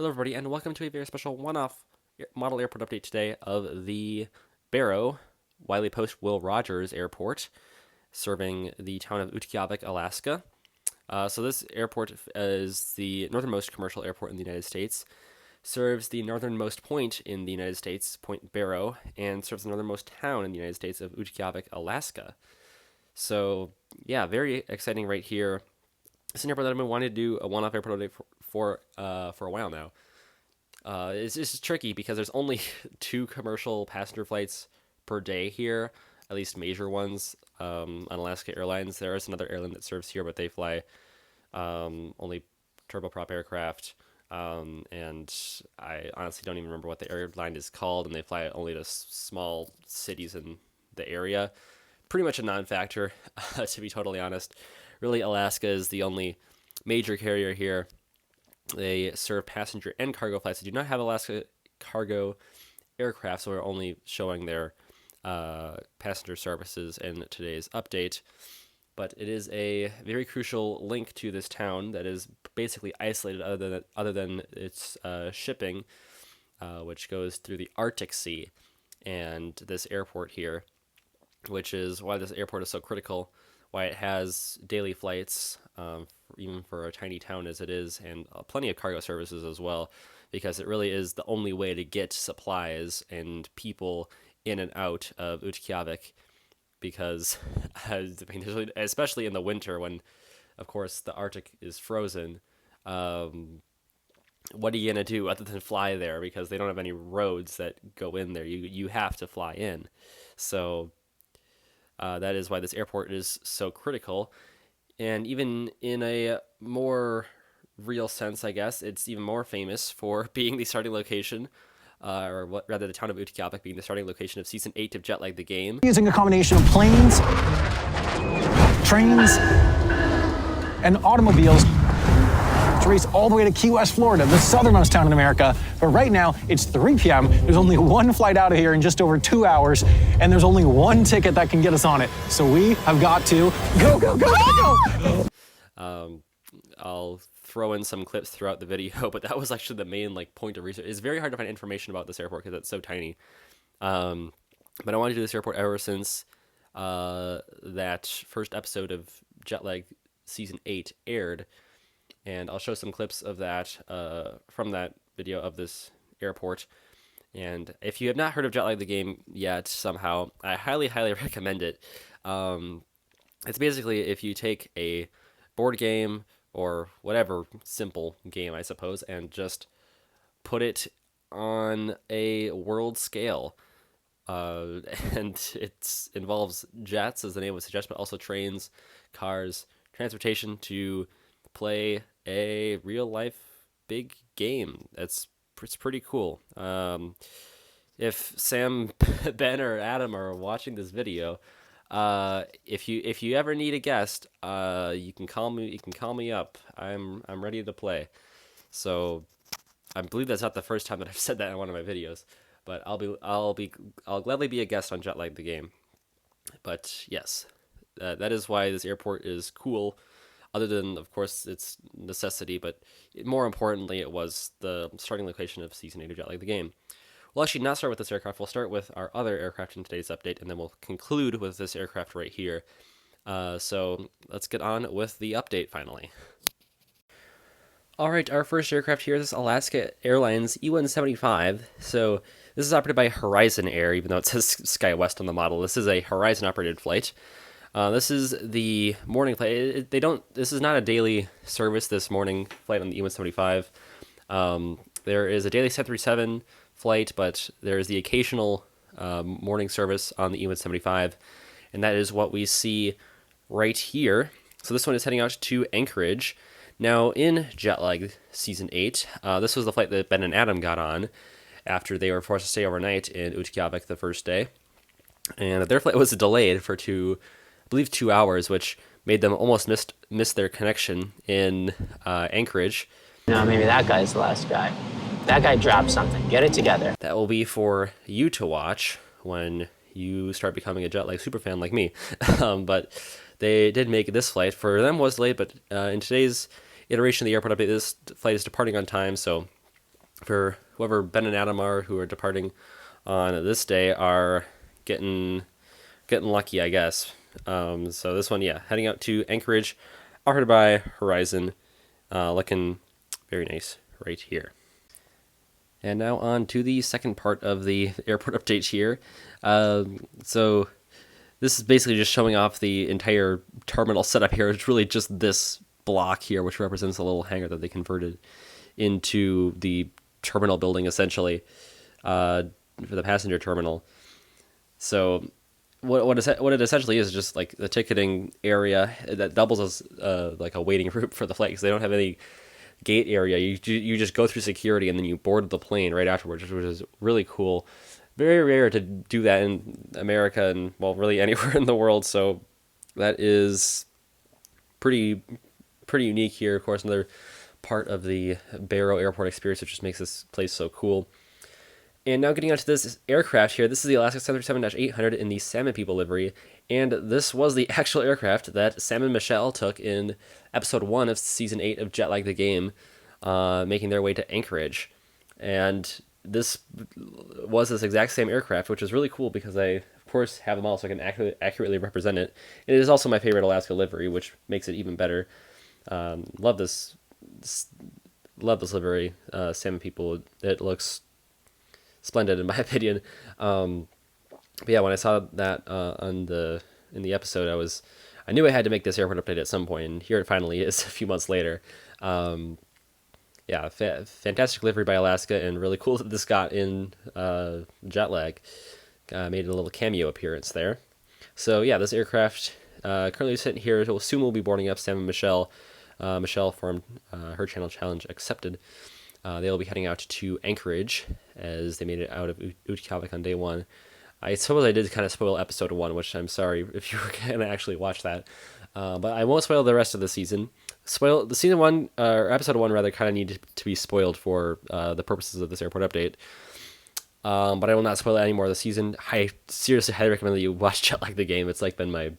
Hello everybody and welcome to a very special one-off model airport update today of the Barrow Wiley Post Will Rogers Airport serving the town of Utqiagvik, Alaska. So this airport is the northernmost commercial airport in the United States, serves the northernmost point in the United States, Point Barrow, and serves the northernmost town in the United States of Utqiagvik, Alaska. So yeah, very exciting right here. It's an airport that I've been wanting to do a one-off airport update for a while now. It's just tricky because there's only 2 commercial passenger flights per day here, at least major ones, on Alaska Airlines. There is another airline that serves here, but they fly only turboprop aircraft, and I honestly don't even remember what the airline is called, and they fly only to small cities in the area. Pretty much a non-factor, to be totally honest. Really, Alaska is the only major carrier here. They serve passenger and cargo flights. They do not have Alaska cargo aircraft, so we're only showing their passenger services in today's update. But it is a very crucial link to this town that is basically isolated other than its shipping, which goes through the Arctic Sea. And this airport here, which is why this airport is so critical, why it has daily flights, even for a tiny town as it is, and plenty of cargo services as well, because it really is the only way to get supplies and people in and out of Utqiagvik, because especially in the winter when, of course, the Arctic is frozen, what are you going to do other than fly there, because they don't have any roads that go in there. You have to fly in. So that is why this airport is so critical. And even in a more real sense, I guess, it's even more famous for being the starting location, the town of Utqiagvik being the starting location of Season 8 of Jetlag the Game. Using a combination of planes, trains, and automobiles to race all the way to Key West, Florida, the southernmost town in America. But right now, it's 3 p.m. There's only one flight out of here in just over 2 hours, and there's only one ticket that can get us on it. So we have got to go, go, go, go! I'll throw in some clips throughout the video, but that was actually the main point of research. It's very hard to find information about this airport because it's so tiny. But I wanted to do this airport ever since that first episode of Jetlag Season 8 aired. And I'll show some clips of that from that video of this airport. And if you have not heard of Jetlag the Game yet, somehow, I highly, highly recommend it. It's basically if you take a board game or whatever simple game, I suppose, and just put it on a world scale. And it involves jets, as the name would suggest, but also trains, cars, transportation to play a real-life big game. It's pretty cool. If Sam, Ben, or Adam are watching this video, if you ever need a guest, you can call me. You can call me up. I'm ready to play. So I believe that's not the first time that I've said that in one of my videos, but I'll gladly be a guest on Jetlag the Game. But yes, that is why this airport is cool. Other than, of course, its necessity, but more importantly, it was the starting location of Season 8 of Jetlag the Game. We'll actually not start with this aircraft. We'll start with our other aircraft in today's update, and then we'll conclude with this aircraft right here. So let's get on with the update, finally. All right, our first aircraft here is Alaska Airlines E175. So this is operated by Horizon Air, even though it says SkyWest on the model. This is a Horizon-operated flight. This is the morning flight. This is not a daily service, this morning flight on the E175. There is a daily 737 flight, but there is the occasional morning service on the E175, and that is what we see right here. So this one is heading out to Anchorage. Now, in Jetlag Season 8, this was the flight that Ben and Adam got on after they were forced to stay overnight in Utqiagvik the first day. And their flight was delayed for 2 hours, which made them almost miss their connection in Anchorage. No, maybe that guy's the last guy. That guy dropped something. Get it together. That will be for you to watch when you start becoming a Jetlag superfan like me. But they did make this flight. For them, was late, but in today's iteration of the airport update, this flight is departing on time, so for whoever Ben and Adam are who are departing on this day are getting lucky, I guess. So this one, yeah, heading out to Anchorage, offered by Horizon, looking very nice right here. And now on to the second part of the airport update here. So this is basically just showing off the entire terminal setup here. It's really just this block here, which represents a little hangar that they converted into the terminal building, essentially, for the passenger terminal. So what it essentially is just like the ticketing area that doubles as like a waiting room for the flight, because they don't have any gate area. You just go through security and then you board the plane right afterwards, which is really cool. Very rare to do that in America and, well, really anywhere in the world. So that is pretty unique here. Of course, another part of the Barrow Airport experience, which just makes this place so cool. And now getting onto this aircraft here, this is the Alaska 737-800 in the Salmon People livery, and this was the actual aircraft that Sam and Michelle took in episode 1 of season 8 of Jet Lag the Game, making their way to Anchorage. And this was this exact same aircraft, which is really cool because I, of course, have them all so I can accurately represent it. It is also my favorite Alaska livery, which makes it even better. Love this livery, Salmon People. It looks splendid in my opinion. But yeah, when I saw that in the episode, I knew I had to make this airport update at some point, and here it finally is a few months later. Yeah, fantastic livery by Alaska, and really cool that this got in Jet Lag. Made a little cameo appearance there. So yeah, this aircraft currently sitting here. Soon we'll be boarding up Sam and Michelle. Michelle from her channel challenge accepted. They'll be heading out to Anchorage as they made it out of Utqiagvik on day 1. I suppose I did kind of spoil episode 1, which I'm sorry if you were going to actually watch that. But I won't spoil the rest of the season. The season 1, or episode 1 rather, kind of needed to be spoiled for the purposes of this airport update. But I will not spoil any more of the season. I seriously highly recommend that you watch Jet Lag the Game. It's like been my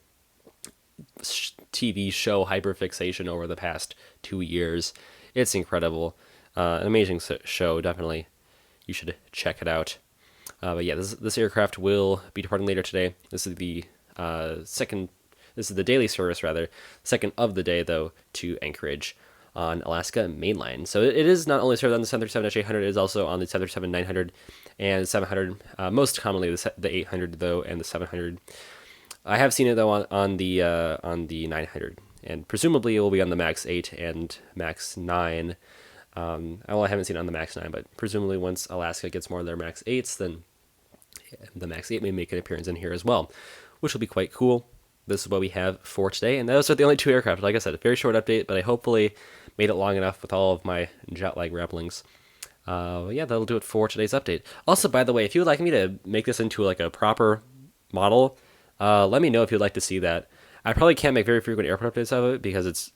TV show hyperfixation over the past 2 years. It's incredible. An amazing show, definitely. You should check it out. But yeah, this aircraft will be departing later today. This is the This is the daily service, rather, second of the day, though, to Anchorage on Alaska mainline. So it is not only served on the 737-800, it is also on the 737-900 and 700. Most commonly the 800, though, and the 700. I have seen it though on the 900, and presumably it will be on the Max 8 and Max 9. Well, I haven't seen it on the Max 9, but presumably once Alaska gets more of their Max 8s, then the Max 8 may make an appearance in here as well, which will be quite cool. This is what we have for today, and those are the only 2 aircraft. Like I said, a very short update, but I hopefully made it long enough with all of my jet lag ramblings. Yeah, that'll do it for today's update. Also, by the way, if you would like me to make this into like a proper model, let me know if you'd like to see that. I probably can't make very frequent airport updates of it because it's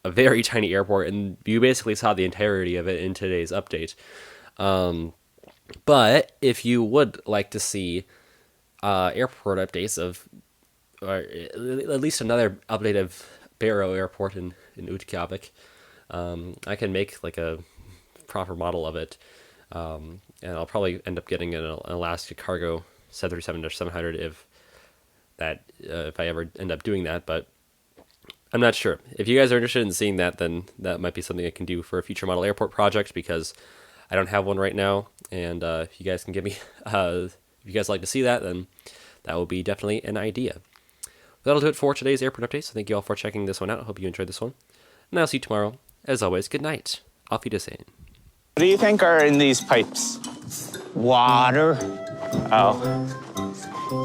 a very tiny airport, and you basically saw the entirety of it in today's update. But if you would like to see airport updates of, or at least another update of Barrow Airport in Utqiagvik, I can make like a proper model of it, and I'll probably end up getting an Alaska Cargo 737-700 if I ever end up doing that, but I'm not sure. If you guys are interested in seeing that, then that might be something I can do for a future model airport project, because I don't have one right now, and if you guys can give me, if you guys like to see that, then that will be definitely an idea. That'll do it for today's airport update, so thank you all for checking this one out. I hope you enjoyed this one, and I'll see you tomorrow. As always, good night. Auf Wiedersehen. What do you think are in these pipes? Water. Oh.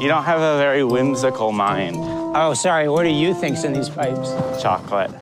You don't have a very whimsical mind. Oh, sorry. What do you think's in these pipes? Chocolate.